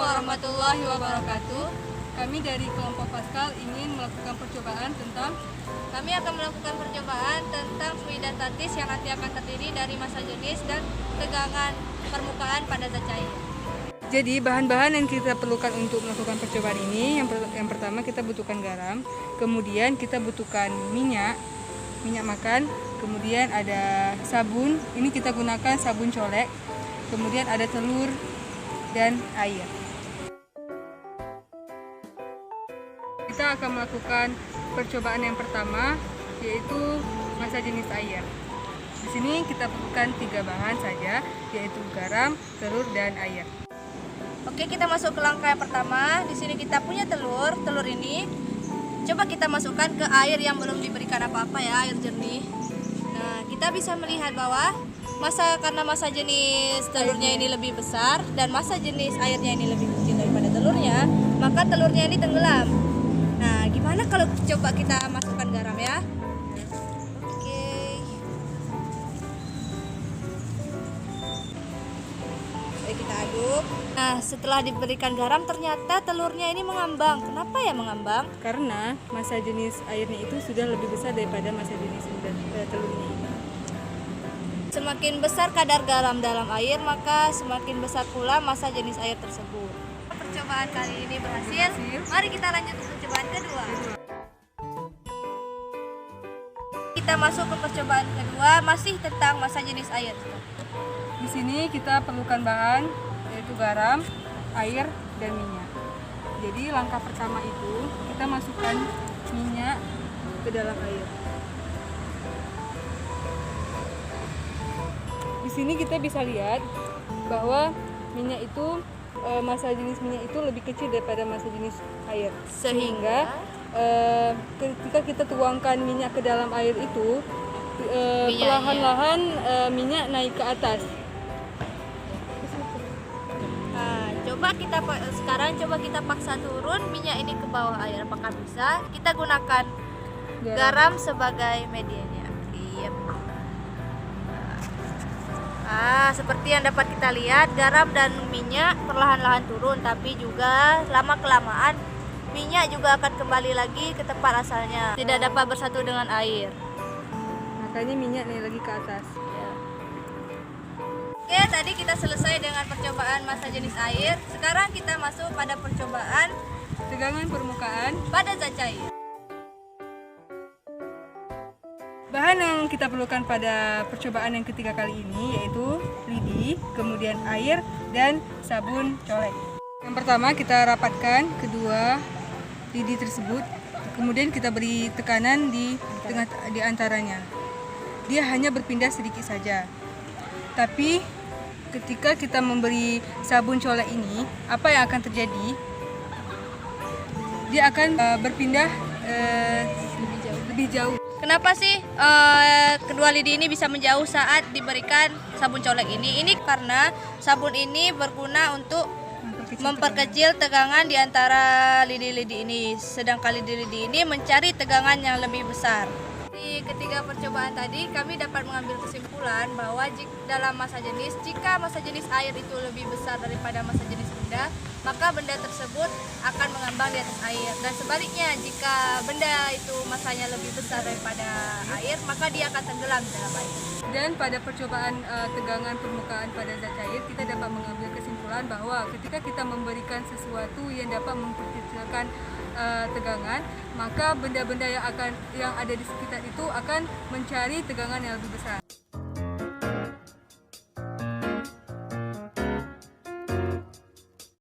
warahmatullahi wabarakatuh. Kami dari kelompok Pascal ingin melakukan percobaan tentang fluid dan statis yang nanti akan terdiri dari massa jenis dan tegangan permukaan pada zat cair. Jadi bahan-bahan yang kita perlukan untuk melakukan percobaan ini, yang pertama kita butuhkan garam, kemudian kita butuhkan minyak makan, kemudian ada sabun, ini kita gunakan sabun colek, kemudian ada telur dan air. Kita akan melakukan percobaan yang pertama, yaitu massa jenis air. Di sini kita perlukan 3 bahan saja, yaitu garam, telur, dan air. Oke, kita masuk ke langkah yang pertama. Di sini kita punya telur. Telur ini coba kita masukkan ke air yang belum diberikan apa-apa ya, air jernih. Nah, kita bisa melihat bahwa karena massa jenis telurnya ini lebih besar dan massa jenis airnya ini lebih kecil daripada telurnya, maka telurnya ini tenggelam. Nah, gimana kalau coba kita masukkan garam ya? Oke. Baik, kita aduk. Nah, setelah diberikan garam ternyata telurnya ini mengambang. Kenapa ya mengambang? Karena massa jenis airnya itu sudah lebih besar daripada massa jenis telurnya ini. Semakin besar kadar garam dalam air, maka semakin besar pula massa jenis air tersebut. Percobaan kali ini berhasil. Mari kita lanjut ke percobaan kedua. Kita masuk ke percobaan kedua, masih tentang massa jenis air. Di sini kita perlukan bahan, yaitu garam, air, dan minyak. Jadi langkah pertama itu kita masukkan minyak ke dalam air. Di sini kita bisa lihat bahwa minyak itu massa jenis minyak itu lebih kecil daripada massa jenis air. Sehingga ketika kita tuangkan minyak ke dalam air itu perlahan-lahan minyak naik ke atas. Nah, coba kita paksa turun minyak ini ke bawah air. Apakah bisa? Kita gunakan garam sebagai medianya. Iya. Seperti yang dapat kita lihat, garam dan minyak perlahan-lahan turun, tapi juga lama-kelamaan minyak juga akan kembali lagi ke tempat asalnya, tidak dapat bersatu dengan air. Makanya minyak naik lagi ke atas. Ya. Oke, tadi kita selesai dengan percobaan massa jenis air. Sekarang kita masuk pada percobaan tegangan permukaan pada zat cair. Bahan yang kita perlukan pada percobaan yang ketiga kali ini yaitu lidi, kemudian air, dan sabun colek. Yang pertama kita rapatkan kedua lidi tersebut, kemudian kita beri tekanan di antaranya. Dia hanya berpindah sedikit saja. Tapi ketika kita memberi sabun colek ini, apa yang akan terjadi? Dia akan berpindah lebih jauh. Kenapa sih kedua lidi ini bisa menjauh saat diberikan sabun colek ini? Ini karena sabun ini berguna untuk memperkecil tegangan di antara lidi-lidi ini. Sedangkan lidi-lidi ini mencari tegangan yang lebih besar. Di ketiga percobaan tadi kami dapat mengambil kesimpulan bahwa jika massa jenis air itu lebih besar daripada massa jenis benda, maka benda tersebut akan mengambang di atas air, dan sebaliknya jika benda itu massanya lebih besar daripada air, maka dia akan tenggelam di dalam air. Dan pada percobaan tegangan permukaan pada zat cair, kita dapat mengambil kesimpulan bahwa ketika kita memberikan sesuatu yang dapat memperkecilkan tegangan, maka benda-benda yang ada di sekitar itu akan mencari tegangan yang lebih besar.